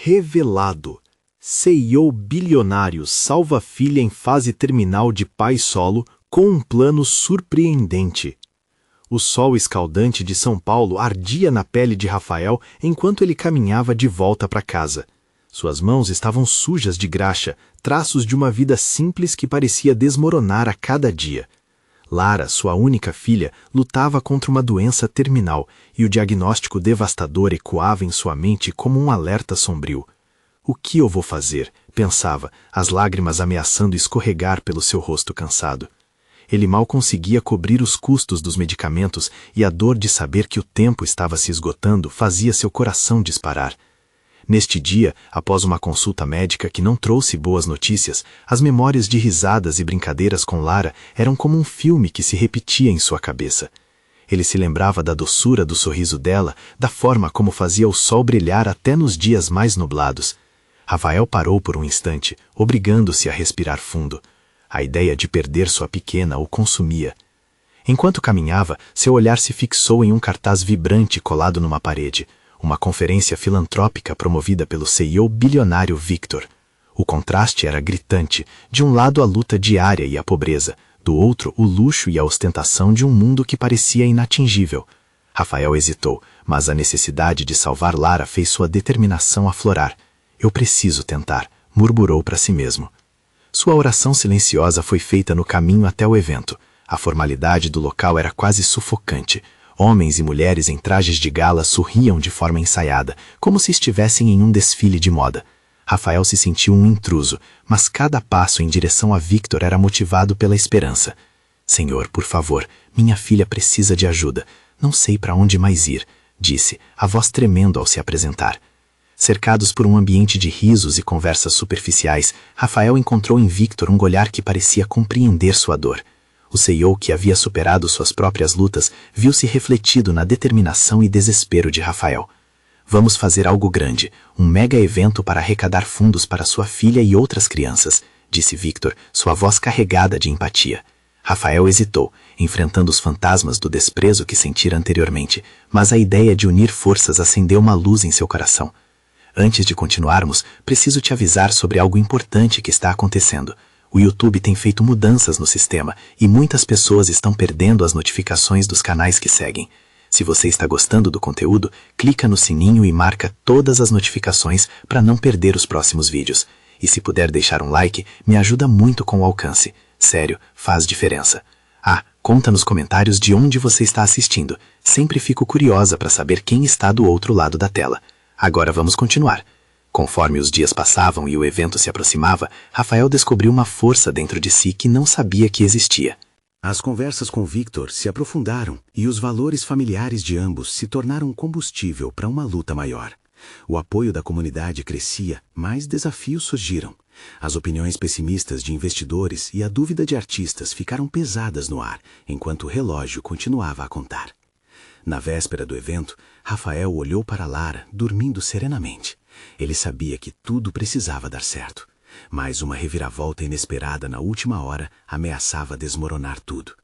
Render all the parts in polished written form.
Revelado. CEO bilionário salva filha em fase terminal de pai solo com um plano surpreendente. O sol escaldante de São Paulo ardia na pele de Rafael enquanto ele caminhava de volta para casa. Suas mãos estavam sujas de graxa, traços de uma vida simples que parecia desmoronar a cada dia. Lara, sua única filha, lutava contra uma doença terminal e o diagnóstico devastador ecoava em sua mente como um alerta sombrio. O que eu vou fazer? Pensava, as lágrimas ameaçando escorregar pelo seu rosto cansado. Ele mal conseguia cobrir os custos dos medicamentos e a dor de saber que o tempo estava se esgotando fazia seu coração disparar. Neste dia, após uma consulta médica que não trouxe boas notícias, as memórias de risadas e brincadeiras com Lara eram como um filme que se repetia em sua cabeça. Ele se lembrava da doçura do sorriso dela, da forma como fazia o sol brilhar até nos dias mais nublados. Rafael parou por um instante, obrigando-se a respirar fundo. A ideia de perder sua pequena o consumia. Enquanto caminhava, seu olhar se fixou em um cartaz vibrante colado numa parede. Uma conferência filantrópica promovida pelo CEO bilionário Victor. O contraste era gritante, de um lado a luta diária e a pobreza, do outro o luxo e a ostentação de um mundo que parecia inatingível. Rafael hesitou, mas a necessidade de salvar Lara fez sua determinação aflorar. Eu preciso tentar, murmurou para si mesmo. Sua oração silenciosa foi feita no caminho até o evento. A formalidade do local era quase sufocante. Homens e mulheres em trajes de gala sorriam de forma ensaiada, como se estivessem em um desfile de moda. Rafael se sentiu um intruso, mas cada passo em direção a Victor era motivado pela esperança. Senhor, por favor, minha filha precisa de ajuda. Não sei para onde mais ir, disse, a voz tremendo ao se apresentar. Cercados por um ambiente de risos e conversas superficiais, Rafael encontrou em Victor um olhar que parecia compreender sua dor. O CEO, que havia superado suas próprias lutas, viu-se refletido na determinação e desespero de Rafael. Vamos fazer algo grande, um mega evento para arrecadar fundos para sua filha e outras crianças, disse Victor, sua voz carregada de empatia. Rafael hesitou, enfrentando os fantasmas do desprezo que sentira anteriormente, mas a ideia de unir forças acendeu uma luz em seu coração. Antes de continuarmos, preciso te avisar sobre algo importante que está acontecendo. O YouTube tem feito mudanças no sistema e muitas pessoas estão perdendo as notificações dos canais que seguem. Se você está gostando do conteúdo, clica no sininho e marca todas as notificações para não perder os próximos vídeos. E se puder deixar um like, me ajuda muito com o alcance. Sério, faz diferença. Ah, conta nos comentários de onde você está assistindo. Sempre fico curiosa para saber quem está do outro lado da tela. Agora vamos continuar. Conforme os dias passavam e o evento se aproximava, Rafael descobriu uma força dentro de si que não sabia que existia. As conversas com Victor se aprofundaram e os valores familiares de ambos se tornaram combustível para uma luta maior. O apoio da comunidade crescia, mas desafios surgiram. As opiniões pessimistas de investidores e a dúvida de artistas ficaram pesadas no ar, enquanto o relógio continuava a contar. Na véspera do evento, Rafael olhou para Lara, dormindo serenamente. Ele sabia que tudo precisava dar certo, mas uma reviravolta inesperada na última hora ameaçava desmoronar tudo.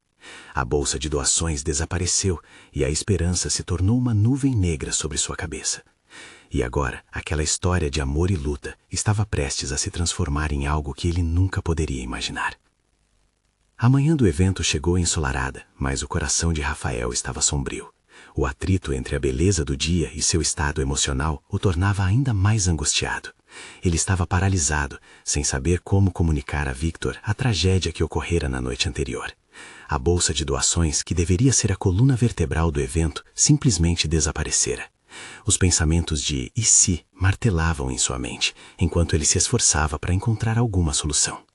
A bolsa de doações desapareceu e a esperança se tornou uma nuvem negra sobre sua cabeça. E agora, aquela história de amor e luta estava prestes a se transformar em algo que ele nunca poderia imaginar. A manhã do evento chegou ensolarada, mas o coração de Rafael estava sombrio. O atrito entre a beleza do dia e seu estado emocional o tornava ainda mais angustiado. Ele estava paralisado, sem saber como comunicar a Victor a tragédia que ocorrera na noite anterior. A bolsa de doações, que deveria ser a coluna vertebral do evento, simplesmente desaparecera. Os pensamentos de "e se" martelavam em sua mente, enquanto ele se esforçava para encontrar alguma solução.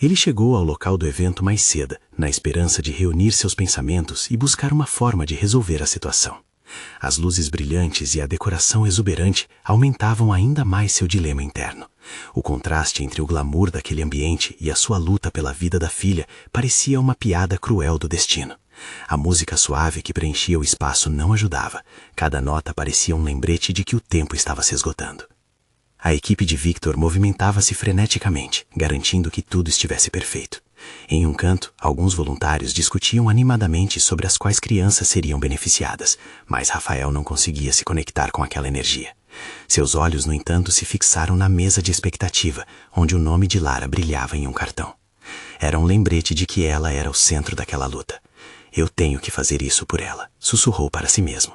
Ele chegou ao local do evento mais cedo, na esperança de reunir seus pensamentos e buscar uma forma de resolver a situação. As luzes brilhantes e a decoração exuberante aumentavam ainda mais seu dilema interno. O contraste entre o glamour daquele ambiente e a sua luta pela vida da filha parecia uma piada cruel do destino. A música suave que preenchia o espaço não ajudava. Cada nota parecia um lembrete de que o tempo estava se esgotando. A equipe de Victor movimentava-se freneticamente, garantindo que tudo estivesse perfeito. Em um canto, alguns voluntários discutiam animadamente sobre as quais crianças seriam beneficiadas, mas Rafael não conseguia se conectar com aquela energia. Seus olhos, no entanto, se fixaram na mesa de expectativa, onde o nome de Lara brilhava em um cartão. Era um lembrete de que ela era o centro daquela luta. Eu tenho que fazer isso por ela, sussurrou para si mesmo.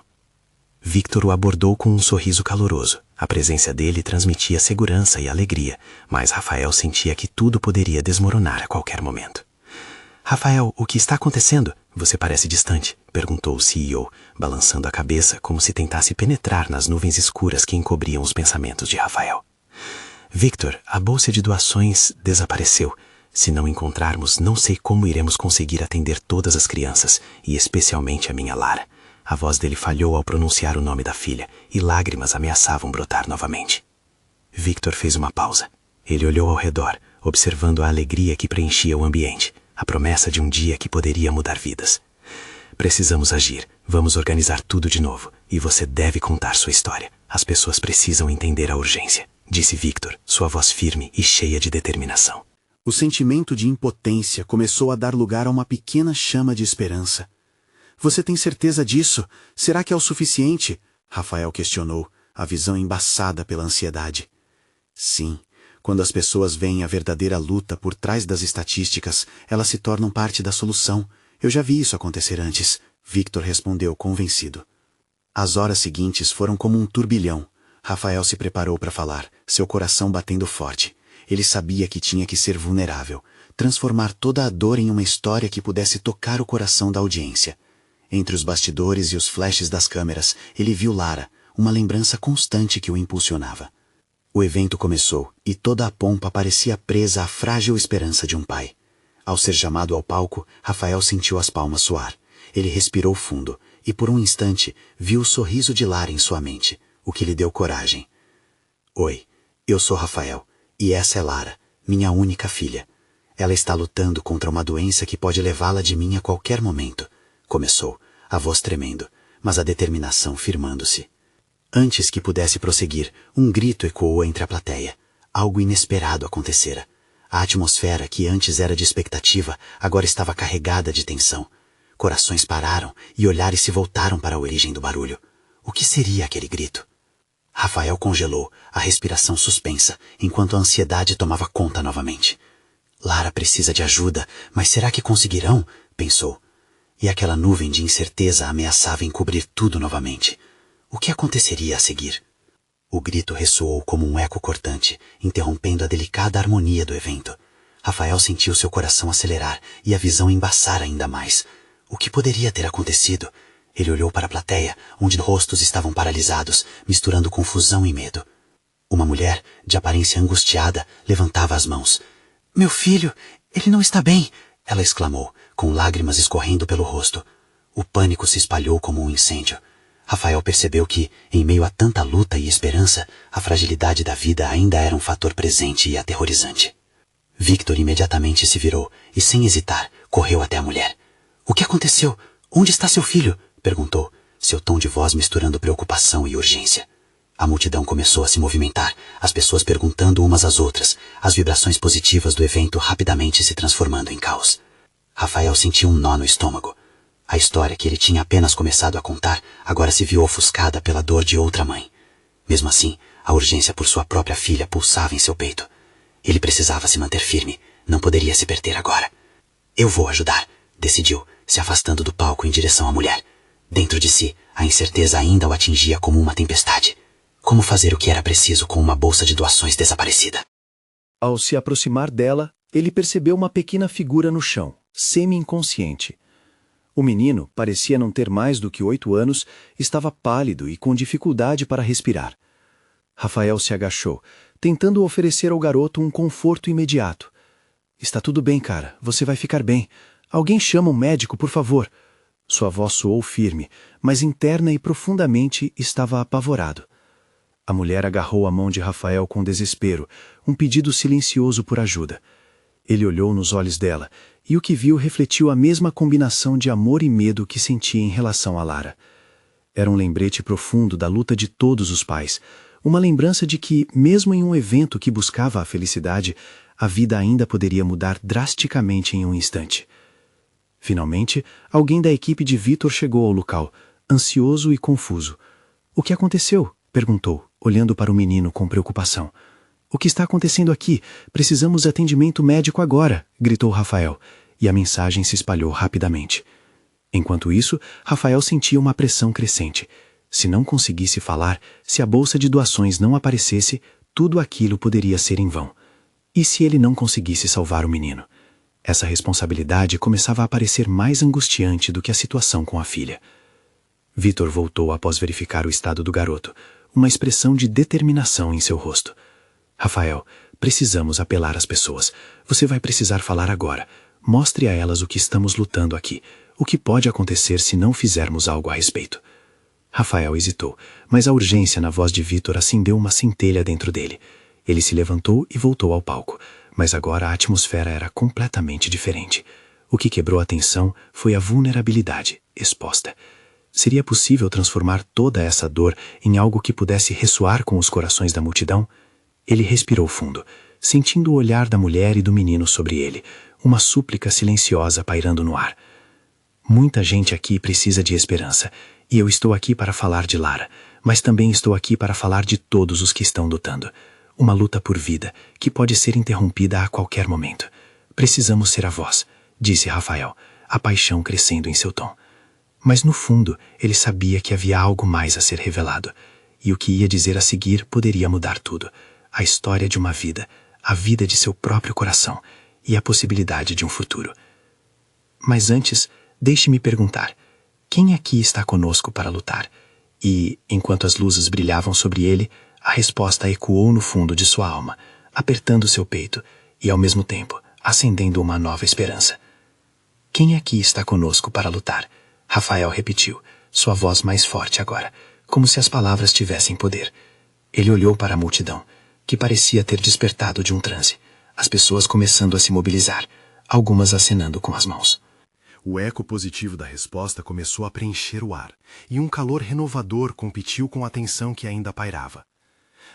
Victor o abordou com um sorriso caloroso. A presença dele transmitia segurança e alegria, mas Rafael sentia que tudo poderia desmoronar a qualquer momento. Rafael, o que está acontecendo? Você parece distante, perguntou o CEO, balançando a cabeça como se tentasse penetrar nas nuvens escuras que encobriam os pensamentos de Rafael. Victor, a bolsa de doações desapareceu. Se não encontrarmos, não sei como iremos conseguir atender todas as crianças, e especialmente a minha Lara. A voz dele falhou ao pronunciar o nome da filha, e lágrimas ameaçavam brotar novamente. Victor fez uma pausa. Ele olhou ao redor, observando a alegria que preenchia o ambiente, a promessa de um dia que poderia mudar vidas. Precisamos agir, vamos organizar tudo de novo, e você deve contar sua história. As pessoas precisam entender a urgência, disse Victor, sua voz firme e cheia de determinação. O sentimento de impotência começou a dar lugar a uma pequena chama de esperança. Você tem certeza disso? Será que é o suficiente? Rafael questionou, a visão embaçada pela ansiedade. Sim, quando as pessoas veem a verdadeira luta por trás das estatísticas, elas se tornam parte da solução. Eu já vi isso acontecer antes, Victor respondeu convencido. As horas seguintes foram como um turbilhão. Rafael se preparou para falar, seu coração batendo forte. Ele sabia que tinha que ser vulnerável, transformar toda a dor em uma história que pudesse tocar o coração da audiência. Entre os bastidores e os flashes das câmeras, ele viu Lara, uma lembrança constante que o impulsionava. O evento começou, e toda a pompa parecia presa à frágil esperança de um pai. Ao ser chamado ao palco, Rafael sentiu as palmas suar. Ele respirou fundo, e por um instante, viu o sorriso de Lara em sua mente, o que lhe deu coragem. Oi, eu sou Rafael, e essa é Lara, minha única filha. Ela está lutando contra uma doença que pode levá-la de mim a qualquer momento. Começou, a voz tremendo, mas a determinação firmando-se. Antes que pudesse prosseguir, um grito ecoou entre a plateia. Algo inesperado acontecera. A atmosfera, que antes era de expectativa, agora estava carregada de tensão. Corações pararam e olhares se voltaram para a origem do barulho. O que seria aquele grito? Rafael congelou, a respiração suspensa, enquanto a ansiedade tomava conta novamente. Lara precisa de ajuda, mas será que conseguirão? Pensou. E aquela nuvem de incerteza ameaçava encobrir tudo novamente. O que aconteceria a seguir? O grito ressoou como um eco cortante, interrompendo a delicada harmonia do evento. Rafael sentiu seu coração acelerar e a visão embaçar ainda mais. O que poderia ter acontecido? Ele olhou para a plateia, onde rostos estavam paralisados, misturando confusão e medo. Uma mulher, de aparência angustiada, levantava as mãos. — Meu filho, ele não está bem! Ela exclamou, com lágrimas escorrendo pelo rosto. O pânico se espalhou como um incêndio. Rafael percebeu que, em meio a tanta luta e esperança, a fragilidade da vida ainda era um fator presente e aterrorizante. Victor imediatamente se virou e, sem hesitar, correu até a mulher. — O que aconteceu? Onde está seu filho? Perguntou, seu tom de voz misturando preocupação e urgência. A multidão começou a se movimentar, as pessoas perguntando umas às outras, as vibrações positivas do evento rapidamente se transformando em caos. Rafael sentiu um nó no estômago. A história que ele tinha apenas começado a contar agora se viu ofuscada pela dor de outra mãe. Mesmo assim, a urgência por sua própria filha pulsava em seu peito. Ele precisava se manter firme, não poderia se perder agora. — Eu vou ajudar, decidiu, se afastando do palco em direção à mulher. Dentro de si, a incerteza ainda o atingia como uma tempestade. Como fazer o que era preciso com uma bolsa de doações desaparecida? Ao se aproximar dela, ele percebeu uma pequena figura no chão, semi-inconsciente. O menino, parecia não ter mais do que 8 anos, estava pálido e com dificuldade para respirar. Rafael se agachou, tentando oferecer ao garoto um conforto imediato. — Está tudo bem, cara. Você vai ficar bem. Alguém chama um médico, por favor. Sua voz soou firme, mas interna e profundamente estava apavorado. A mulher agarrou a mão de Rafael com desespero, um pedido silencioso por ajuda. Ele olhou nos olhos dela, e o que viu refletiu a mesma combinação de amor e medo que sentia em relação a Lara. Era um lembrete profundo da luta de todos os pais, uma lembrança de que, mesmo em um evento que buscava a felicidade, a vida ainda poderia mudar drasticamente em um instante. Finalmente, alguém da equipe de Victor chegou ao local, ansioso e confuso. — O que aconteceu? — perguntou, olhando para o menino com preocupação. "O que está acontecendo aqui? Precisamos de atendimento médico agora", gritou Rafael, e a mensagem se espalhou rapidamente. Enquanto isso, Rafael sentia uma pressão crescente. Se não conseguisse falar, se a bolsa de doações não aparecesse, tudo aquilo poderia ser em vão. E se ele não conseguisse salvar o menino? Essa responsabilidade começava a parecer mais angustiante do que a situação com a filha. Vitor voltou após verificar o estado do garoto, uma expressão de determinação em seu rosto. "Rafael, precisamos apelar às pessoas. Você vai precisar falar agora. Mostre a elas o que estamos lutando aqui, o que pode acontecer se não fizermos algo a respeito." Rafael hesitou, mas a urgência na voz de Vitor acendeu uma centelha dentro dele. Ele se levantou e voltou ao palco, mas agora a atmosfera era completamente diferente. O que quebrou a tensão foi a vulnerabilidade exposta. Seria possível transformar toda essa dor em algo que pudesse ressoar com os corações da multidão? Ele respirou fundo, sentindo o olhar da mulher e do menino sobre ele, uma súplica silenciosa pairando no ar. "Muita gente aqui precisa de esperança, e eu estou aqui para falar de Lara, mas também estou aqui para falar de todos os que estão lutando. Uma luta por vida, que pode ser interrompida a qualquer momento. Precisamos ser a voz", disse Rafael, a paixão crescendo em seu tom. Mas no fundo, ele sabia que havia algo mais a ser revelado, e o que ia dizer a seguir poderia mudar tudo. A história de uma vida, a vida de seu próprio coração, e a possibilidade de um futuro. "Mas antes, deixe-me perguntar, quem aqui está conosco para lutar?" E, enquanto as luzes brilhavam sobre ele, a resposta ecoou no fundo de sua alma, apertando seu peito e, ao mesmo tempo, acendendo uma nova esperança. "Quem aqui está conosco para lutar?" Rafael repetiu, sua voz mais forte agora, como se as palavras tivessem poder. Ele olhou para a multidão, que parecia ter despertado de um transe, as pessoas começando a se mobilizar, algumas acenando com as mãos. O eco positivo da resposta começou a preencher o ar, e um calor renovador competiu com a tensão que ainda pairava.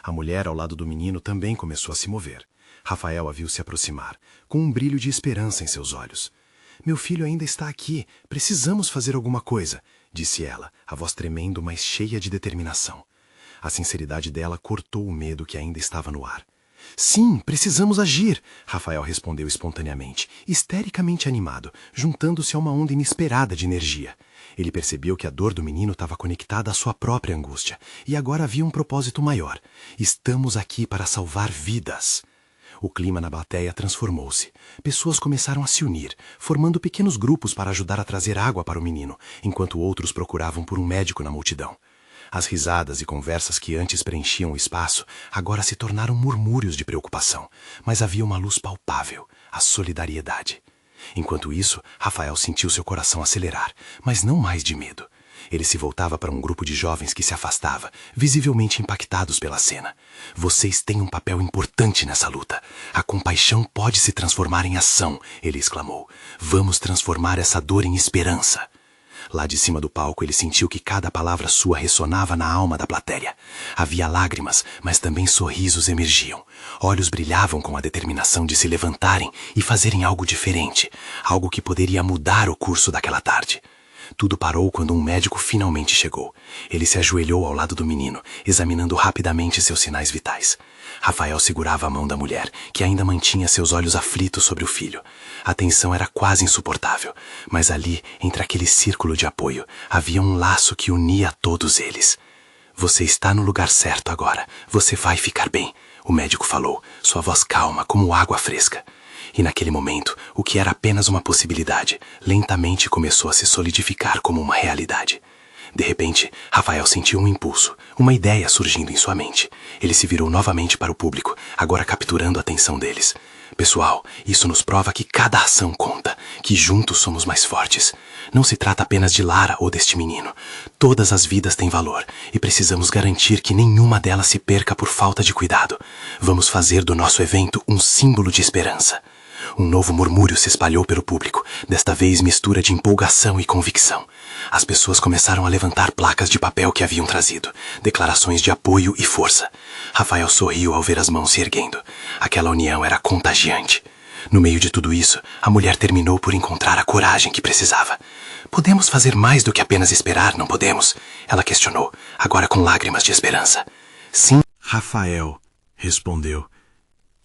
A mulher ao lado do menino também começou a se mover. Rafael a viu se aproximar, com um brilho de esperança em seus olhos. "Meu filho ainda está aqui, precisamos fazer alguma coisa", disse ela, a voz tremendo, mas cheia de determinação. A sinceridade dela cortou o medo que ainda estava no ar. "Sim, precisamos agir", Rafael respondeu espontaneamente, histericamente animado, juntando-se a uma onda inesperada de energia. Ele percebeu que a dor do menino estava conectada à sua própria angústia, e agora havia um propósito maior. "Estamos aqui para salvar vidas." O clima na plateia transformou-se. Pessoas começaram a se unir, formando pequenos grupos para ajudar a trazer água para o menino, enquanto outros procuravam por um médico na multidão. As risadas e conversas que antes preenchiam o espaço agora se tornaram murmúrios de preocupação, mas havia uma luz palpável, a solidariedade. Enquanto isso, Rafael sentiu seu coração acelerar, mas não mais de medo. Ele se voltava para um grupo de jovens que se afastava, visivelmente impactados pela cena. "Vocês têm um papel importante nessa luta. A compaixão pode se transformar em ação", ele exclamou. "Vamos transformar essa dor em esperança." Lá de cima do palco, ele sentiu que cada palavra sua ressonava na alma da plateia. Havia lágrimas, mas também sorrisos emergiam. Olhos brilhavam com a determinação de se levantarem e fazerem algo diferente, algo que poderia mudar o curso daquela tarde. Tudo parou quando um médico finalmente chegou. Ele se ajoelhou ao lado do menino, examinando rapidamente seus sinais vitais. Rafael segurava a mão da mulher, que ainda mantinha seus olhos aflitos sobre o filho. A tensão era quase insuportável, mas ali, entre aquele círculo de apoio, havia um laço que unia todos eles. "Você está no lugar certo agora. Você vai ficar bem", o médico falou, sua voz calma como água fresca. E naquele momento, o que era apenas uma possibilidade, lentamente começou a se solidificar como uma realidade. De repente, Rafael sentiu um impulso, uma ideia surgindo em sua mente. Ele se virou novamente para o público, agora capturando a atenção deles. "Pessoal, isso nos prova que cada ação conta, que juntos somos mais fortes. Não se trata apenas de Lara ou deste menino. Todas as vidas têm valor e precisamos garantir que nenhuma delas se perca por falta de cuidado. Vamos fazer do nosso evento um símbolo de esperança." Um novo murmúrio se espalhou pelo público, desta vez mistura de empolgação e convicção. As pessoas começaram a levantar placas de papel que haviam trazido, declarações de apoio e força. Rafael sorriu ao ver as mãos se erguendo. Aquela união era contagiante. No meio de tudo isso, a mulher terminou por encontrar a coragem que precisava. "Podemos fazer mais do que apenas esperar, não podemos?" Ela questionou, agora com lágrimas de esperança. "Sim, Rafael, respondeu.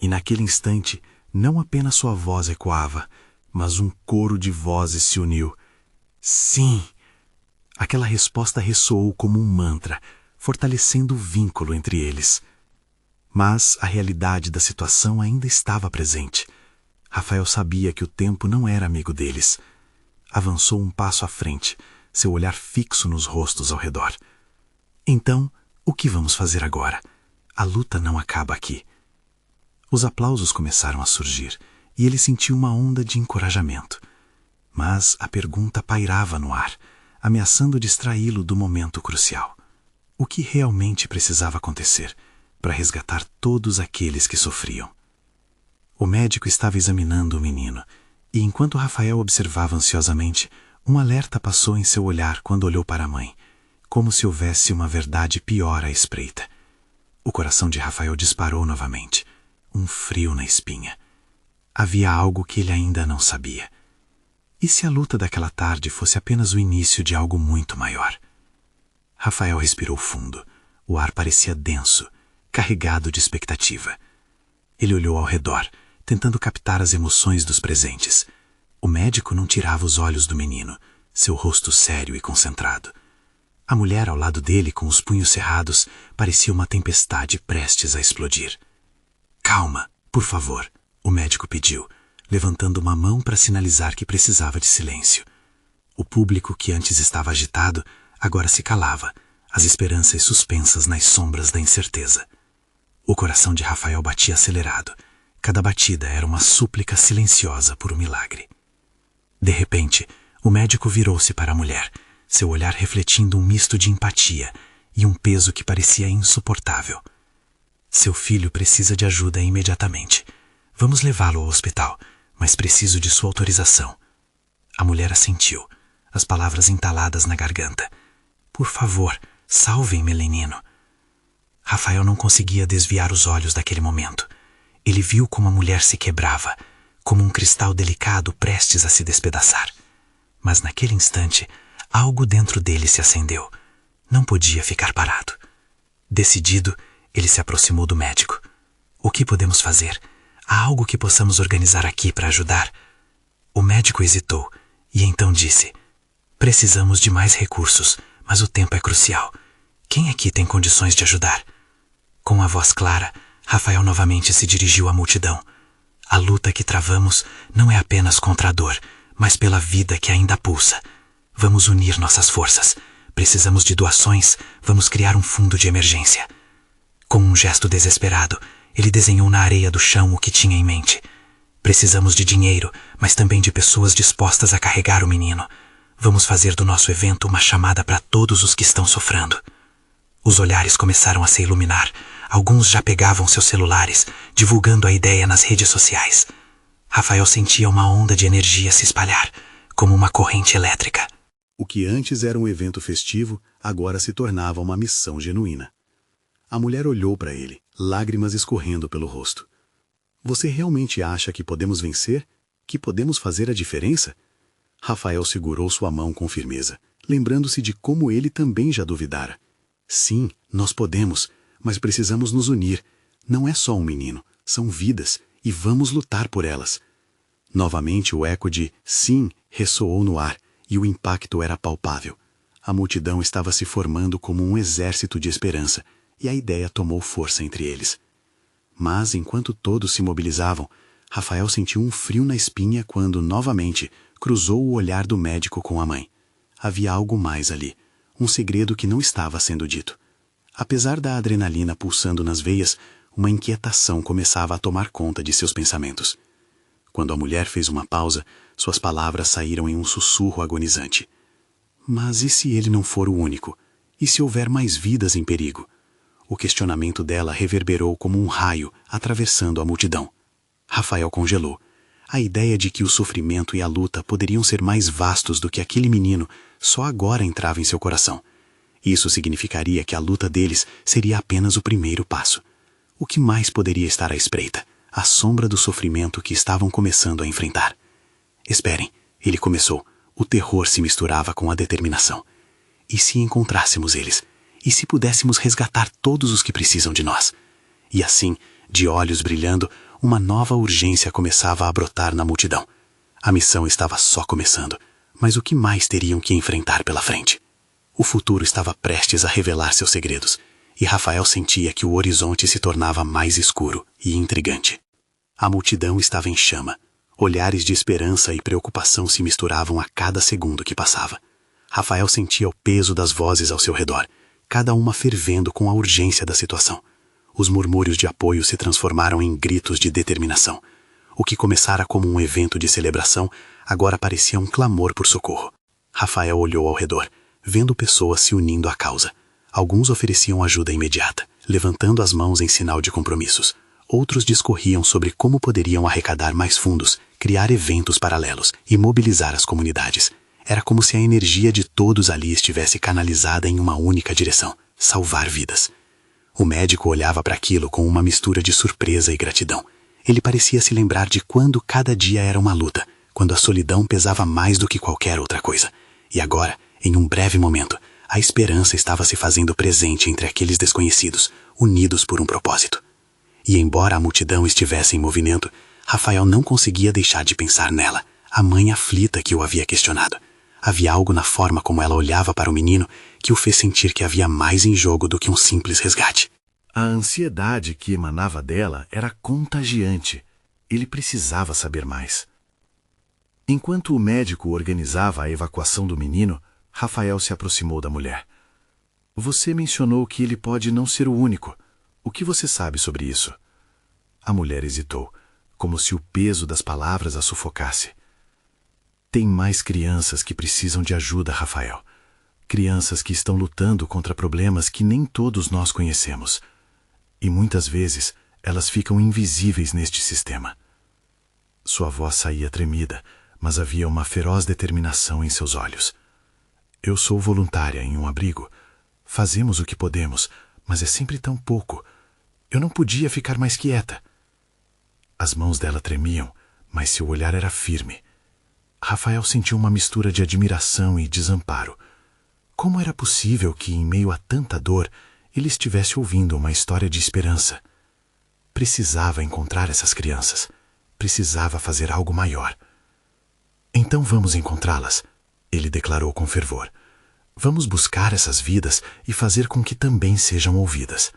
E naquele instante, não apenas sua voz ecoava, mas um coro de vozes se uniu. Sim! Aquela resposta ressoou como um mantra, fortalecendo o vínculo entre eles. Mas a realidade da situação ainda estava presente. Rafael sabia que o tempo não era amigo deles. Avançou um passo à frente, seu olhar fixo nos rostos ao redor. Então, o que vamos fazer agora? A luta não acaba aqui. Os aplausos começaram a surgir, e ele sentiu uma onda de encorajamento. Mas a pergunta pairava no ar, ameaçando distraí-lo do momento crucial. O que realmente precisava acontecer para resgatar todos aqueles que sofriam? O médico estava examinando o menino, e enquanto Rafael observava ansiosamente, um alerta passou em seu olhar quando olhou para a mãe, como se houvesse uma verdade pior à espreita. O coração de Rafael disparou novamente, um frio na espinha. Havia algo que ele ainda não sabia. E se a luta daquela tarde fosse apenas o início de algo muito maior? Rafael respirou fundo. O ar parecia denso, carregado de expectativa. Ele olhou ao redor, tentando captar as emoções dos presentes. O médico não tirava os olhos do menino, seu rosto sério e concentrado. A mulher ao lado dele, com os punhos cerrados, parecia uma tempestade prestes a explodir. Calma, por favor, o médico pediu, levantando uma mão para sinalizar que precisava de silêncio. O público, que antes estava agitado, agora se calava, as esperanças suspensas nas sombras da incerteza. O coração de Rafael batia acelerado. Cada batida era uma súplica silenciosa por um milagre. De repente, o médico virou-se para a mulher, seu olhar refletindo um misto de empatia e um peso que parecia insuportável. Seu filho precisa de ajuda imediatamente. Vamos levá-lo ao hospital, mas preciso de sua autorização. A mulher assentiu, as palavras entaladas na garganta. Por favor, salvem Melenino. Rafael não conseguia desviar os olhos daquele momento. Ele viu como a mulher se quebrava, como um cristal delicado prestes a se despedaçar. Mas naquele instante, algo dentro dele se acendeu. Não podia ficar parado. Decidido, ele se aproximou do médico. O que podemos fazer? Há algo que possamos organizar aqui para ajudar? O médico hesitou e então disse: precisamos de mais recursos, mas o tempo é crucial. Quem aqui tem condições de ajudar? Com a voz clara, Rafael novamente se dirigiu à multidão. A luta que travamos não é apenas contra a dor, mas pela vida que ainda pulsa. Vamos unir nossas forças. Precisamos de doações, vamos criar um fundo de emergência. Com um gesto desesperado, ele desenhou na areia do chão o que tinha em mente. Precisamos de dinheiro, mas também de pessoas dispostas a carregar o menino. Vamos fazer do nosso evento uma chamada para todos os que estão sofrendo. Os olhares começaram a se iluminar. Alguns já pegavam seus celulares, divulgando a ideia nas redes sociais. Rafael sentia uma onda de energia se espalhar, como uma corrente elétrica. O que antes era um evento festivo, agora se tornava uma missão genuína. A mulher olhou para ele, lágrimas escorrendo pelo rosto. Você realmente acha que podemos vencer? Que podemos fazer a diferença? Rafael segurou sua mão com firmeza, lembrando-se de como ele também já duvidara. Sim, nós podemos, mas precisamos nos unir. Não é só um menino, são vidas, e vamos lutar por elas. Novamente o eco de sim ressoou no ar, e o impacto era palpável. A multidão estava se formando como um exército de esperança, e a ideia tomou força entre eles. Mas, enquanto todos se mobilizavam, Rafael sentiu um frio na espinha quando, novamente, cruzou o olhar do médico com a mãe. Havia algo mais ali, um segredo que não estava sendo dito. Apesar da adrenalina pulsando nas veias, uma inquietação começava a tomar conta de seus pensamentos. Quando a mulher fez uma pausa, suas palavras saíram em um sussurro agonizante. Mas e se ele não for o único? E se houver mais vidas em perigo? O questionamento dela reverberou como um raio, atravessando a multidão. Rafael congelou. A ideia de que o sofrimento e a luta poderiam ser mais vastos do que aquele menino só agora entrava em seu coração. Isso significaria que a luta deles seria apenas o primeiro passo. O que mais poderia estar à espreita? A sombra do sofrimento que estavam começando a enfrentar. Esperem, ele começou. O terror se misturava com a determinação. E se encontrássemos eles? E se pudéssemos resgatar todos os que precisam de nós? E assim, de olhos brilhando, uma nova urgência começava a brotar na multidão. A missão estava só começando, mas o que mais teriam que enfrentar pela frente? O futuro estava prestes a revelar seus segredos, e Rafael sentia que o horizonte se tornava mais escuro e intrigante. A multidão estava em chama. Olhares de esperança e preocupação se misturavam a cada segundo que passava. Rafael sentia o peso das vozes ao seu redor, cada uma fervendo com a urgência da situação. Os murmúrios de apoio se transformaram em gritos de determinação. O que começara como um evento de celebração, agora parecia um clamor por socorro. Rafael olhou ao redor, vendo pessoas se unindo à causa. Alguns ofereciam ajuda imediata, levantando as mãos em sinal de compromissos. Outros discorriam sobre como poderiam arrecadar mais fundos, criar eventos paralelos e mobilizar as comunidades. Era como se a energia de todos ali estivesse canalizada em uma única direção: salvar vidas. O médico olhava para aquilo com uma mistura de surpresa e gratidão. Ele parecia se lembrar de quando cada dia era uma luta, quando a solidão pesava mais do que qualquer outra coisa. E agora, em um breve momento, a esperança estava se fazendo presente entre aqueles desconhecidos, unidos por um propósito. E embora a multidão estivesse em movimento, Rafael não conseguia deixar de pensar nela, a mãe aflita que o havia questionado. Havia algo na forma como ela olhava para o menino que o fez sentir que havia mais em jogo do que um simples resgate. A ansiedade que emanava dela era contagiante. Ele precisava saber mais. Enquanto o médico organizava a evacuação do menino, Rafael se aproximou da mulher. Você mencionou que ele pode não ser o único. O que você sabe sobre isso? A mulher hesitou, como se o peso das palavras a sufocasse. Tem mais crianças que precisam de ajuda, Rafael. Crianças que estão lutando contra problemas que nem todos nós conhecemos. E muitas vezes elas ficam invisíveis neste sistema. Sua voz saía tremida, mas havia uma feroz determinação em seus olhos. Eu sou voluntária em um abrigo. Fazemos o que podemos, mas é sempre tão pouco. Eu não podia ficar mais quieta. As mãos dela tremiam, mas seu olhar era firme. Rafael sentiu uma mistura de admiração e desamparo. Como era possível que, em meio a tanta dor, ele estivesse ouvindo uma história de esperança? Precisava encontrar essas crianças. Precisava fazer algo maior. Então vamos encontrá-las, ele declarou com fervor. Vamos buscar essas vidas e fazer com que também sejam ouvidas.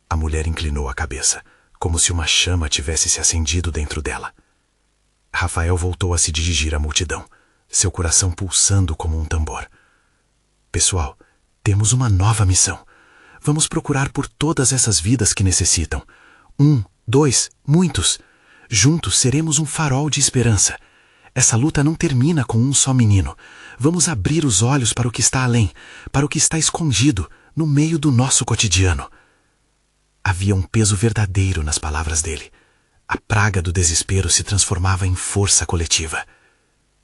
A mulher inclinou a cabeça, como se uma chama tivesse se acendido dentro dela. Rafael voltou a se dirigir à multidão, seu coração pulsando como um tambor. Pessoal, temos uma nova missão. Vamos procurar por todas essas vidas que necessitam. 1, 2, muitos. Juntos seremos um farol de esperança. Essa luta não termina com um só menino. Vamos abrir os olhos para o que está além, para o que está escondido no meio do nosso cotidiano. Havia um peso verdadeiro nas palavras dele. A praga do desespero se transformava em força coletiva.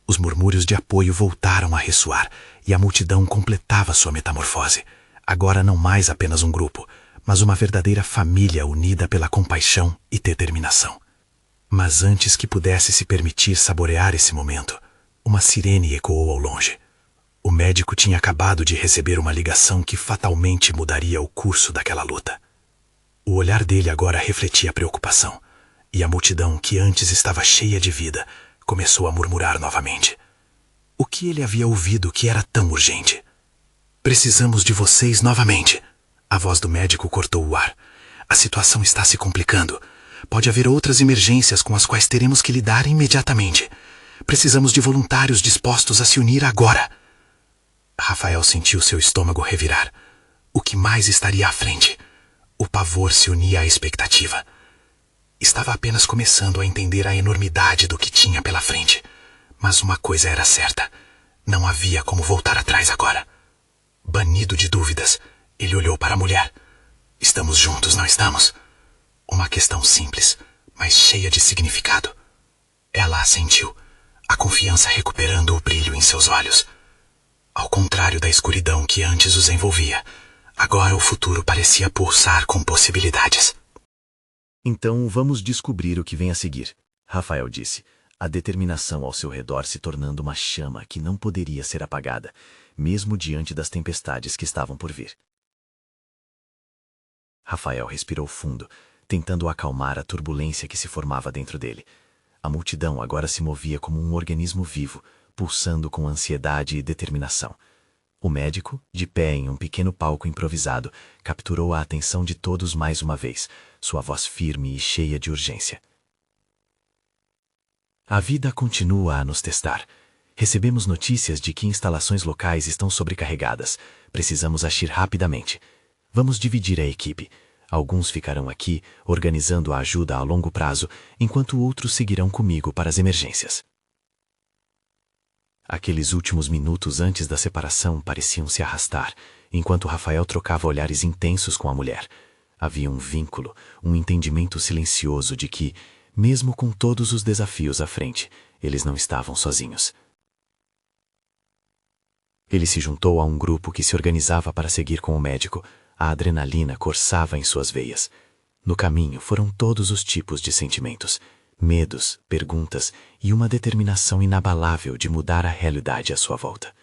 Os murmúrios de apoio voltaram a ressoar e a multidão completava sua metamorfose. Agora não mais apenas um grupo, mas uma verdadeira família unida pela compaixão e determinação. Mas antes que pudesse se permitir saborear esse momento, uma sirene ecoou ao longe. O médico tinha acabado de receber uma ligação que fatalmente mudaria o curso daquela luta. O olhar dele agora refletia preocupação, e a multidão, que antes estava cheia de vida, começou a murmurar novamente. O que ele havia ouvido que era tão urgente? Precisamos de vocês novamente. A voz do médico cortou o ar. A situação está se complicando. Pode haver outras emergências com as quais teremos que lidar imediatamente. Precisamos de voluntários dispostos a se unir agora. Rafael sentiu seu estômago revirar. O que mais estaria à frente? O pavor se unia à expectativa. Estava apenas começando a entender a enormidade do que tinha pela frente. Mas uma coisa era certa. Não havia como voltar atrás agora. Banido de dúvidas, ele olhou para a mulher. Estamos juntos, não estamos? Uma questão simples, mas cheia de significado. Ela assentiu, a confiança recuperando o brilho em seus olhos. Ao contrário da escuridão que antes os envolvia, agora o futuro parecia pulsar com possibilidades. Então vamos descobrir o que vem a seguir, Rafael disse, a determinação ao seu redor se tornando uma chama que não poderia ser apagada, mesmo diante das tempestades que estavam por vir. Rafael respirou fundo, tentando acalmar a turbulência que se formava dentro dele. A multidão agora se movia como um organismo vivo, pulsando com ansiedade e determinação. O médico, de pé em um pequeno palco improvisado, capturou a atenção de todos mais uma vez, sua voz firme e cheia de urgência. A vida continua a nos testar. Recebemos notícias de que instalações locais estão sobrecarregadas. Precisamos agir rapidamente. Vamos dividir a equipe. Alguns ficarão aqui, organizando a ajuda a longo prazo, enquanto outros seguirão comigo para as emergências. Aqueles últimos minutos antes da separação pareciam se arrastar, enquanto Rafael trocava olhares intensos com a mulher. Havia um vínculo, um entendimento silencioso de que, mesmo com todos os desafios à frente, eles não estavam sozinhos. Ele se juntou a um grupo que se organizava para seguir com o médico. A adrenalina corsava em suas veias. No caminho foram todos os tipos de sentimentos, medos, perguntas e uma determinação inabalável de mudar a realidade à sua volta.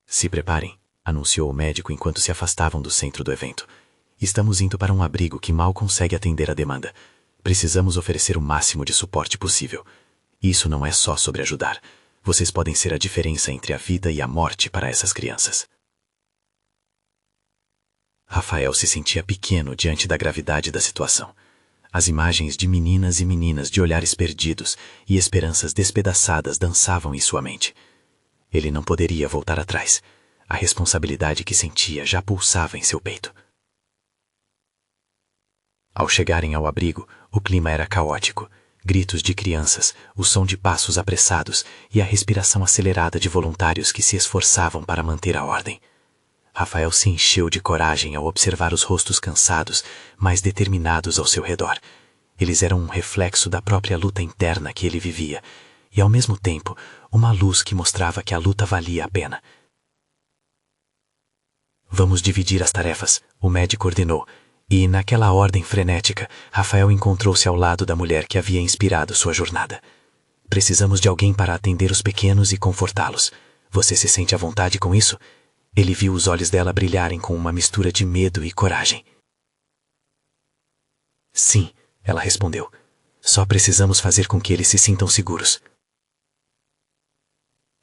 Se preparem, anunciou o médico enquanto se afastavam do centro do evento. Estamos indo para um abrigo que mal consegue atender a demanda. Precisamos oferecer o máximo de suporte possível. Isso não é só sobre ajudar. Vocês podem ser a diferença entre a vida e a morte para essas crianças. Rafael se sentia pequeno diante da gravidade da situação. As imagens de meninas e meninas de olhares perdidos e esperanças despedaçadas dançavam em sua mente. Ele não poderia voltar atrás. A responsabilidade que sentia já pulsava em seu peito. Ao chegarem ao abrigo, o clima era caótico. Gritos de crianças, o som de passos apressados e a respiração acelerada de voluntários que se esforçavam para manter a ordem. Rafael se encheu de coragem ao observar os rostos cansados, mas determinados ao seu redor. Eles eram um reflexo da própria luta interna que ele vivia, e ao mesmo tempo, uma luz que mostrava que a luta valia a pena. Vamos dividir as tarefas, o médico ordenou, e, naquela ordem frenética, Rafael encontrou-se ao lado da mulher que havia inspirado sua jornada. Precisamos de alguém para atender os pequenos e confortá-los. Você se sente à vontade com isso? Ele viu os olhos dela brilharem com uma mistura de medo e coragem. Sim, ela respondeu. Só precisamos fazer com que eles se sintam seguros.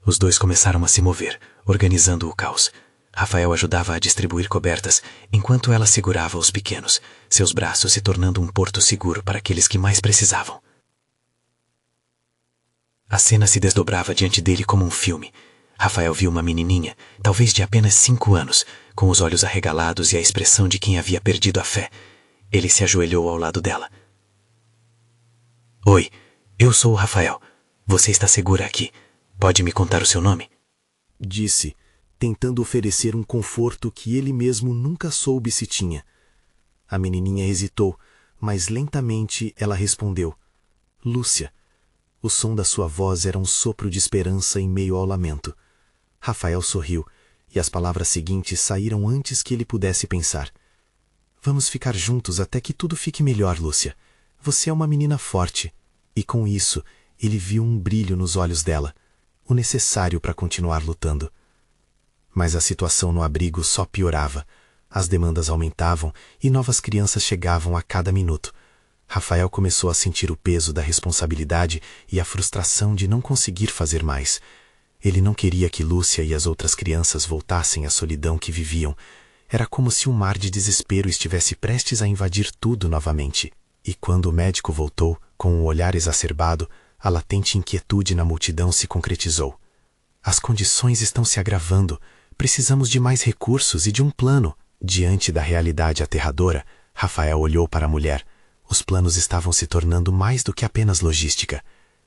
Os dois começaram a se mover, organizando o caos. Rafael ajudava a distribuir cobertas, enquanto ela segurava os pequenos, seus braços se tornando um porto seguro para aqueles que mais precisavam. A cena se desdobrava diante dele como um filme. Rafael viu uma menininha, talvez de apenas 5 anos, com os olhos arregalados e a expressão de quem havia perdido a fé. Ele se ajoelhou ao lado dela. Oi, eu sou o Rafael. Você está segura aqui. Pode me contar o seu nome? Disse, tentando oferecer um conforto que ele mesmo nunca soube se tinha. A menininha hesitou, mas lentamente ela respondeu. Lúcia. O som da sua voz era um sopro de esperança em meio ao lamento. Rafael sorriu, e as palavras seguintes saíram antes que ele pudesse pensar. Vamos ficar juntos até que tudo fique melhor, Lúcia. Você é uma menina forte. E com isso, ele viu um brilho nos olhos dela, o necessário para continuar lutando. Mas a situação no abrigo só piorava. As demandas aumentavam e novas crianças chegavam a cada minuto. Rafael começou a sentir o peso da responsabilidade e a frustração de não conseguir fazer mais. Ele não queria que Lúcia e as outras crianças voltassem à solidão que viviam. Era como se um mar de desespero estivesse prestes a invadir tudo novamente. E quando o médico voltou, com um olhar exacerbado, a latente inquietude na multidão se concretizou. As condições estão se agravando. Precisamos de mais recursos e de um plano. Diante da realidade aterradora, Rafael olhou para a mulher. Os planos estavam se tornando mais do que apenas logística.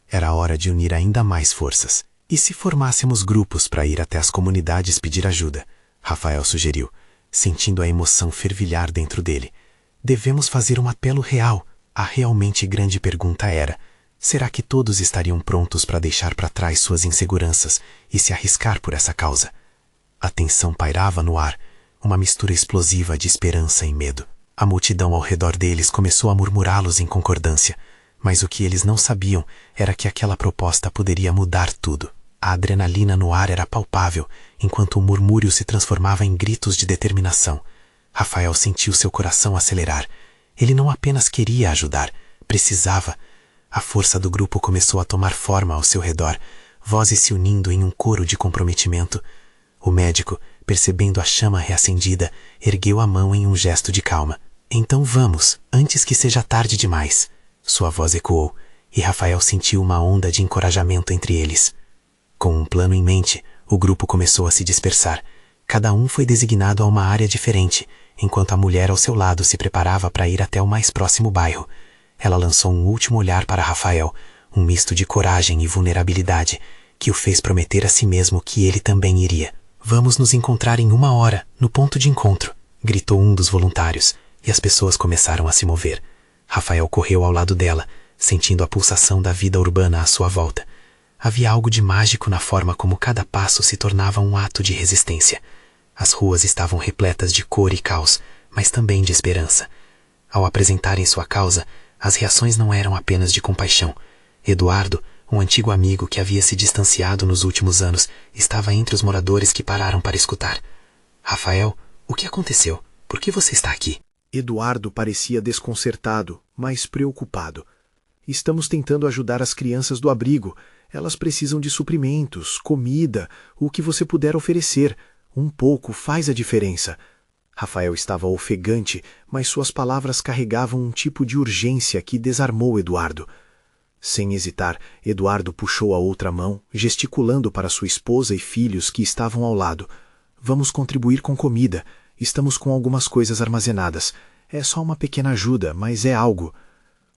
Era hora de unir ainda mais forças. E se formássemos grupos para ir até as comunidades pedir ajuda? Rafael sugeriu, sentindo a emoção fervilhar dentro dele. Devemos fazer um apelo real. A realmente grande pergunta era: será que todos estariam prontos para deixar para trás suas inseguranças e se arriscar por essa causa? A tensão pairava no ar, uma mistura explosiva de esperança e medo. A multidão ao redor deles começou a murmurá-los em concordância, mas o que eles não sabiam era que aquela proposta poderia mudar tudo. A adrenalina no ar era palpável, enquanto o murmúrio se transformava em gritos de determinação. Rafael sentiu seu coração acelerar. Ele não apenas queria ajudar, precisava. A força do grupo começou a tomar forma ao seu redor, vozes se unindo em um coro de comprometimento. O médico, percebendo a chama reacendida, ergueu a mão em um gesto de calma. Então vamos, antes que seja tarde demais. Sua voz ecoou, e Rafael sentiu uma onda de encorajamento entre eles. Com um plano em mente, o grupo começou a se dispersar. Cada um foi designado a uma área diferente, enquanto a mulher ao seu lado se preparava para ir até o mais próximo bairro. Ela lançou um último olhar para Rafael, um misto de coragem e vulnerabilidade, que o fez prometer a si mesmo que ele também iria. Vamos nos encontrar em 1 hora, no ponto de encontro, gritou um dos voluntários, e as pessoas começaram a se mover. Rafael correu ao lado dela, sentindo a pulsação da vida urbana à sua volta. Havia algo de mágico na forma como cada passo se tornava um ato de resistência. As ruas estavam repletas de cor e caos, mas também de esperança. Ao apresentarem sua causa, as reações não eram apenas de compaixão. Eduardo, um antigo amigo que havia se distanciado nos últimos anos, estava entre os moradores que pararam para escutar. Rafael, o que aconteceu? Por que você está aqui? Eduardo parecia desconcertado, mas preocupado. Estamos tentando ajudar as crianças do abrigo. Elas precisam de suprimentos, comida, o que você puder oferecer. Um pouco faz a diferença. Rafael estava ofegante, mas suas palavras carregavam um tipo de urgência que desarmou Eduardo. Sem hesitar, Eduardo puxou a outra mão, gesticulando para sua esposa e filhos que estavam ao lado. Vamos contribuir com comida. Estamos com algumas coisas armazenadas. É só uma pequena ajuda, mas é algo.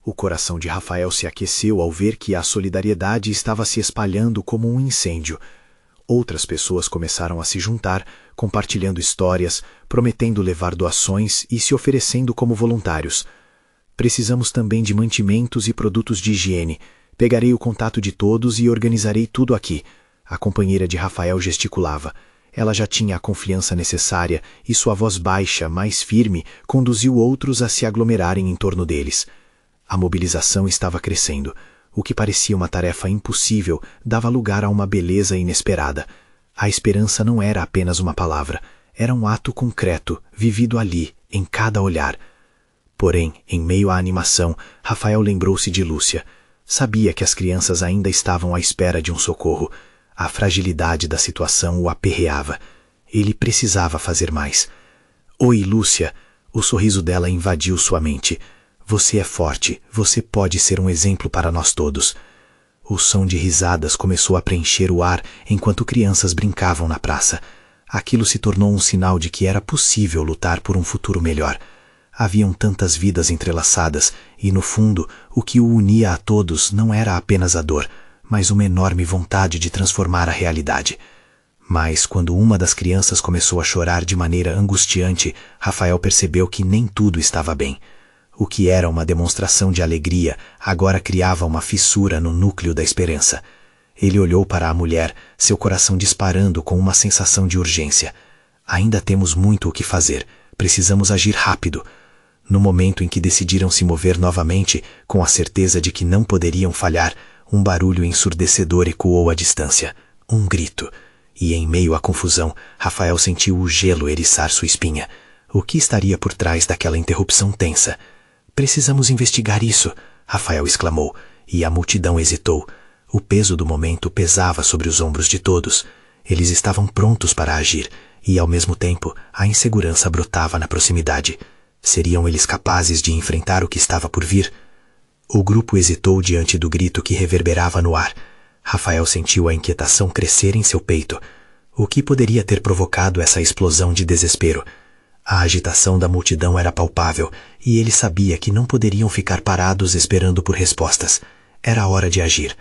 O coração de Rafael se aqueceu ao ver que a solidariedade estava se espalhando como um incêndio. Outras pessoas começaram a se juntar, compartilhando histórias, prometendo levar doações e se oferecendo como voluntários. Precisamos também de mantimentos e produtos de higiene. Pegarei o contato de todos e organizarei tudo aqui. A companheira de Rafael gesticulava. Ela já tinha a confiança necessária e sua voz baixa, mais firme, conduziu outros a se aglomerarem em torno deles. A mobilização estava crescendo. O que parecia uma tarefa impossível dava lugar a uma beleza inesperada. A esperança não era apenas uma palavra, era um ato concreto, vivido ali, em cada olhar. Porém, em meio à animação, Rafael lembrou-se de Lúcia. Sabia que as crianças ainda estavam à espera de um socorro. A fragilidade da situação o aperreava. Ele precisava fazer mais. Oi, Lúcia. O sorriso dela invadiu sua mente. Você é forte, você pode ser um exemplo para nós todos. O som de risadas começou a preencher o ar enquanto crianças brincavam na praça. Aquilo se tornou um sinal de que era possível lutar por um futuro melhor. Haviam tantas vidas entrelaçadas e, no fundo, o que o unia a todos não era apenas a dor, mas uma enorme vontade de transformar a realidade. Mas, quando uma das crianças começou a chorar de maneira angustiante, Rafael percebeu que nem tudo estava bem. O que era uma demonstração de alegria agora criava uma fissura no núcleo da esperança. Ele olhou para a mulher, seu coração disparando com uma sensação de urgência. Ainda temos muito o que fazer. Precisamos agir rápido. No momento em que decidiram se mover novamente, com a certeza de que não poderiam falhar, um barulho ensurdecedor ecoou à distância. Um grito. E em meio à confusão, Rafael sentiu o gelo eriçar sua espinha. O que estaria por trás daquela interrupção tensa? Precisamos investigar isso, Rafael exclamou, e a multidão hesitou. O peso do momento pesava sobre os ombros de todos. Eles estavam prontos para agir, e ao mesmo tempo a insegurança brotava na proximidade. Seriam eles capazes de enfrentar o que estava por vir? O grupo hesitou diante do grito que reverberava no ar. Rafael sentiu a inquietação crescer em seu peito. O que poderia ter provocado essa explosão de desespero? A agitação da multidão era palpável, e ele sabia que não poderiam ficar parados esperando por respostas. Era hora de agir.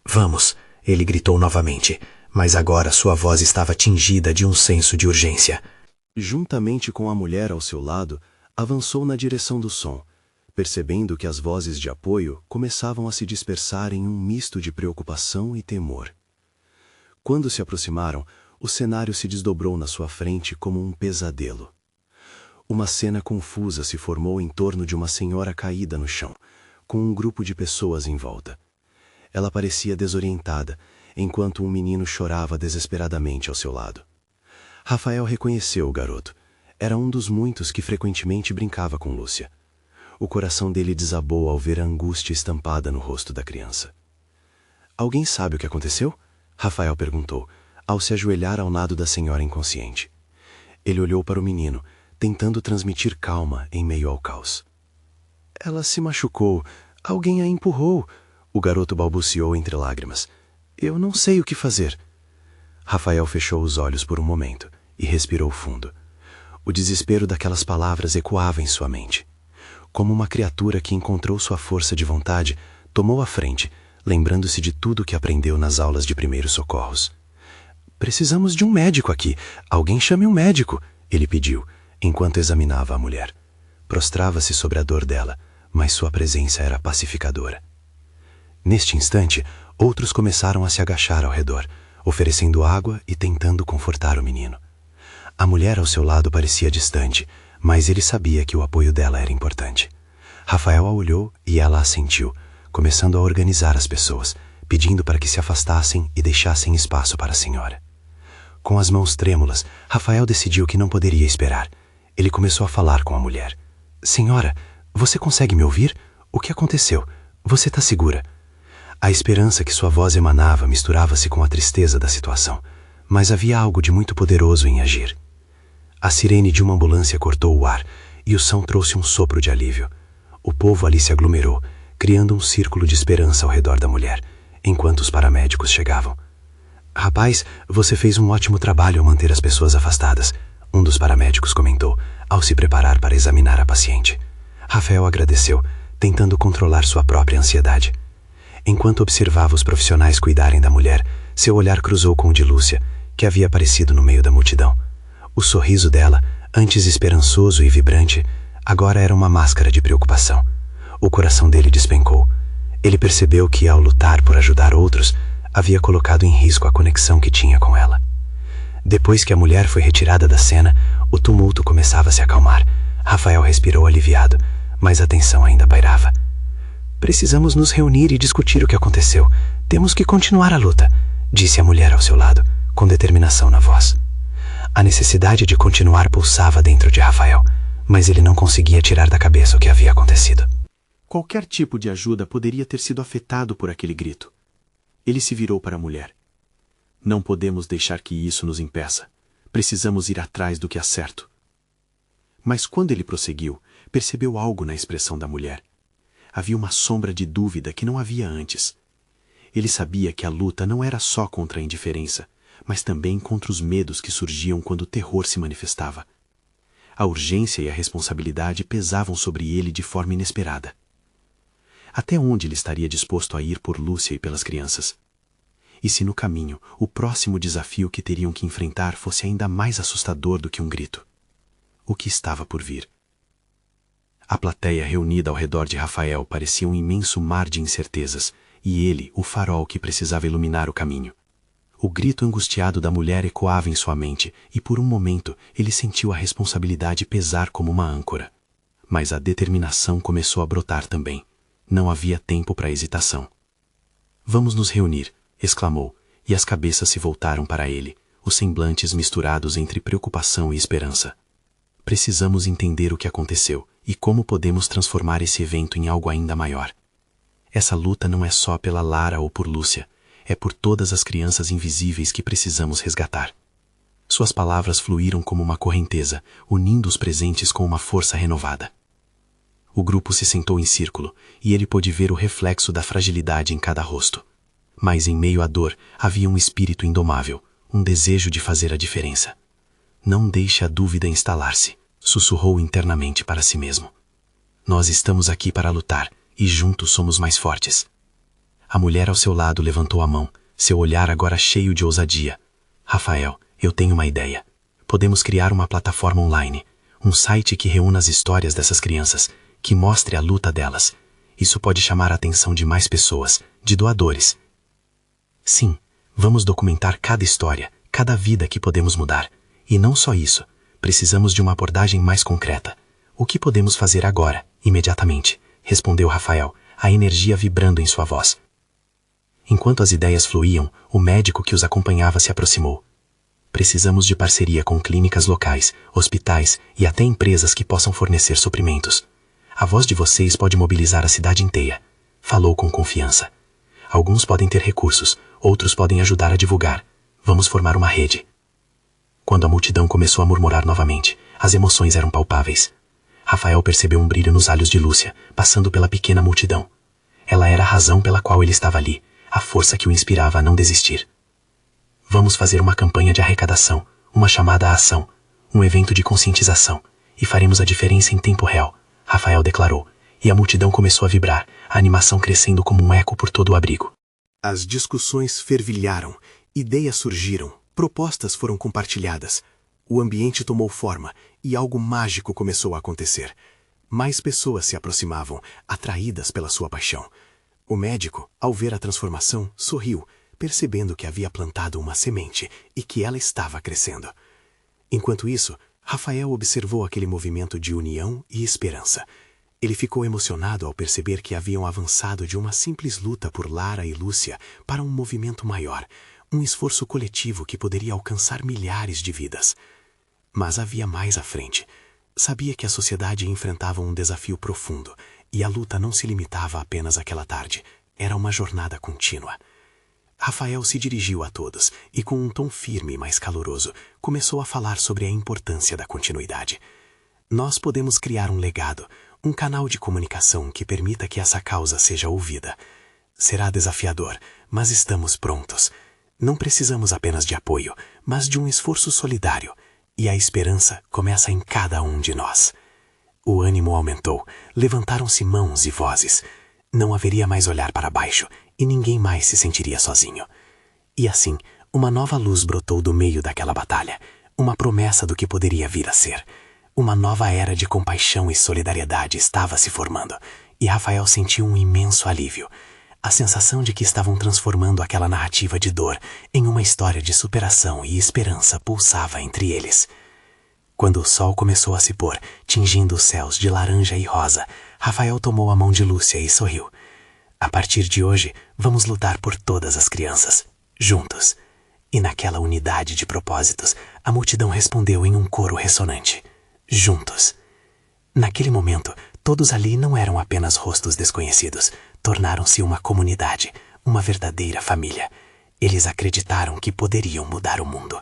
Vamos, ele gritou novamente, mas agora sua voz estava tingida de um senso de urgência. Juntamente com a mulher ao seu lado, avançou na direção do som, percebendo que as vozes de apoio começavam a se dispersar em um misto de preocupação e temor. Quando se aproximaram, o cenário se desdobrou na sua frente como um pesadelo. Uma cena confusa se formou em torno de uma senhora caída no chão, com um grupo de pessoas em volta. Ela parecia desorientada, enquanto um menino chorava desesperadamente ao seu lado. Rafael reconheceu o garoto. Era um dos muitos que frequentemente brincava com Lúcia. O coração dele desabou ao ver a angústia estampada no rosto da criança. Alguém sabe o que aconteceu? Rafael perguntou, ao se ajoelhar ao lado da senhora inconsciente. Ele olhou para o menino, tentando transmitir calma em meio ao caos. Ela se machucou. Alguém a empurrou. O garoto balbuciou entre lágrimas. Eu não sei o que fazer. Rafael fechou os olhos por um momento e respirou fundo. O desespero daquelas palavras ecoava em sua mente. Como uma criatura que encontrou sua força de vontade, tomou a frente, lembrando-se de tudo o que aprendeu nas aulas de primeiros socorros. Precisamos de um médico aqui. Alguém chame um médico, ele pediu, enquanto examinava a mulher. Prostrava-se sobre a dor dela, mas sua presença era pacificadora. Neste instante, outros começaram a se agachar ao redor, oferecendo água e tentando confortar o menino. A mulher ao seu lado parecia distante, mas ele sabia que o apoio dela era importante. Rafael a olhou e ela assentiu, começando a organizar as pessoas, pedindo para que se afastassem e deixassem espaço para a senhora. Com as mãos trêmulas, Rafael decidiu que não poderia esperar. Ele começou a falar com a mulher. Senhora, você consegue me ouvir? O que aconteceu? Você está segura? A esperança que sua voz emanava misturava-se com a tristeza da situação, mas havia algo de muito poderoso em agir. A sirene de uma ambulância cortou o ar e o som trouxe um sopro de alívio. O povo ali se aglomerou, criando um círculo de esperança ao redor da mulher, enquanto os paramédicos chegavam. Rapaz, você fez um ótimo trabalho ao manter as pessoas afastadas, um dos paramédicos comentou, ao se preparar para examinar a paciente. Rafael agradeceu, tentando controlar sua própria ansiedade. Enquanto observava os profissionais cuidarem da mulher, seu olhar cruzou com o de Lúcia, que havia aparecido no meio da multidão. O sorriso dela, antes esperançoso e vibrante, agora era uma máscara de preocupação. O coração dele despencou. Ele percebeu que, ao lutar por ajudar outros, havia colocado em risco a conexão que tinha com ela. Depois que a mulher foi retirada da cena, o tumulto começava a se acalmar. Rafael respirou aliviado, mas a tensão ainda pairava. Precisamos nos reunir e discutir o que aconteceu. Temos que continuar a luta, disse a mulher ao seu lado, com determinação na voz. A necessidade de continuar pulsava dentro de Rafael, mas ele não conseguia tirar da cabeça o que havia acontecido. Qualquer tipo de ajuda poderia ter sido afetado por aquele grito. Ele se virou para a mulher. Não podemos deixar que isso nos impeça. Precisamos ir atrás do que é certo. Mas quando ele prosseguiu, percebeu algo na expressão da mulher. Havia uma sombra de dúvida que não havia antes. Ele sabia que a luta não era só contra a indiferença, mas também contra os medos que surgiam quando o terror se manifestava. A urgência e a responsabilidade pesavam sobre ele de forma inesperada. Até onde ele estaria disposto a ir por Lúcia e pelas crianças? E se no caminho o próximo desafio que teriam que enfrentar fosse ainda mais assustador do que um grito? O que estava por vir? A plateia reunida ao redor de Rafael parecia um imenso mar de incertezas, e ele, o farol que precisava iluminar o caminho. O grito angustiado da mulher ecoava em sua mente, e por um momento ele sentiu a responsabilidade pesar como uma âncora. Mas a determinação começou a brotar também. Não havia tempo para hesitação. Vamos nos reunir, exclamou, e as cabeças se voltaram para ele, os semblantes misturados entre preocupação e esperança. Precisamos entender o que aconteceu e como podemos transformar esse evento em algo ainda maior. Essa luta não é só pela Lara ou por Lúcia, é por todas as crianças invisíveis que precisamos resgatar. Suas palavras fluíram como uma correnteza, unindo os presentes com uma força renovada. O grupo se sentou em círculo, e ele pôde ver o reflexo da fragilidade em cada rosto. Mas em meio à dor havia um espírito indomável, um desejo de fazer a diferença. Não deixe a dúvida instalar-se, sussurrou internamente para si mesmo. Nós estamos aqui para lutar, e juntos somos mais fortes. A mulher ao seu lado levantou a mão, seu olhar agora cheio de ousadia. Rafael, eu tenho uma ideia. Podemos criar uma plataforma online, um site que reúna as histórias dessas crianças, que mostre a luta delas. Isso pode chamar a atenção de mais pessoas, de doadores. Sim, vamos documentar cada história, cada vida que podemos mudar. E não só isso, precisamos de uma abordagem mais concreta. O que podemos fazer agora, imediatamente? Respondeu Rafael, a energia vibrando em sua voz. Enquanto as ideias fluíam, o médico que os acompanhava se aproximou. Precisamos de parceria com clínicas locais, hospitais e até empresas que possam fornecer suprimentos. A voz de vocês pode mobilizar a cidade inteira. Falou com confiança. Alguns podem ter recursos, outros podem ajudar a divulgar. Vamos formar uma rede. Quando a multidão começou a murmurar novamente, as emoções eram palpáveis. Rafael percebeu um brilho nos olhos de Lúcia, passando pela pequena multidão. Ela era a razão pela qual ele estava ali, a força que o inspirava a não desistir. Vamos fazer uma campanha de arrecadação, uma chamada à ação, um evento de conscientização, e faremos a diferença em tempo real, Rafael declarou, e a multidão começou a vibrar, a animação crescendo como um eco por todo o abrigo. As discussões fervilharam, ideias surgiram, propostas foram compartilhadas. O ambiente tomou forma e algo mágico começou a acontecer. Mais pessoas se aproximavam, atraídas pela sua paixão. O médico, ao ver a transformação, sorriu, percebendo que havia plantado uma semente e que ela estava crescendo. Enquanto isso, Rafael observou aquele movimento de união e esperança. Ele ficou emocionado ao perceber que haviam avançado de uma simples luta por Lara e Lúcia para um movimento maior, um esforço coletivo que poderia alcançar milhares de vidas. Mas havia mais à frente. Sabia que a sociedade enfrentava um desafio profundo, e a luta não se limitava apenas àquela tarde. Era uma jornada contínua. Rafael se dirigiu a todos e, com um tom firme e mais caloroso, começou a falar sobre a importância da continuidade. Nós podemos criar um legado, um canal de comunicação que permita que essa causa seja ouvida. Será desafiador, mas estamos prontos. Não precisamos apenas de apoio, mas de um esforço solidário. E a esperança começa em cada um de nós. O ânimo aumentou, levantaram-se mãos e vozes. Não haveria mais olhar para baixo e ninguém mais se sentiria sozinho. E assim, uma nova luz brotou do meio daquela batalha, uma promessa do que poderia vir a ser. Uma nova era de compaixão e solidariedade estava se formando, e Rafael sentiu um imenso alívio. A sensação de que estavam transformando aquela narrativa de dor em uma história de superação e esperança pulsava entre eles. Quando o sol começou a se pôr, tingindo os céus de laranja e rosa, Rafael tomou a mão de Lúcia e sorriu. A partir de hoje, vamos lutar por todas as crianças, juntos. E naquela unidade de propósitos, a multidão respondeu em um coro ressonante. Juntos. Naquele momento, todos ali não eram apenas rostos desconhecidos, tornaram-se uma comunidade, uma verdadeira família. Eles acreditaram que poderiam mudar o mundo.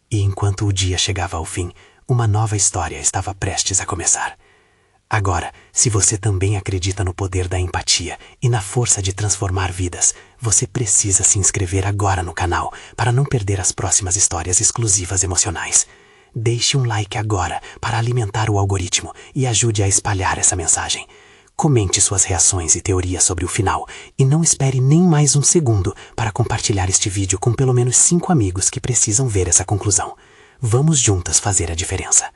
E enquanto o dia chegava ao fim, uma nova história estava prestes a começar. Agora, se você também acredita no poder da empatia e na força de transformar vidas, você precisa se inscrever agora no canal para não perder as próximas histórias exclusivas emocionais. Deixe um like agora para alimentar o algoritmo e ajude a espalhar essa mensagem. Comente suas reações e teorias sobre o final e não espere nem mais um segundo para compartilhar este vídeo com pelo menos 5 amigos que precisam ver essa conclusão. Vamos juntas fazer a diferença.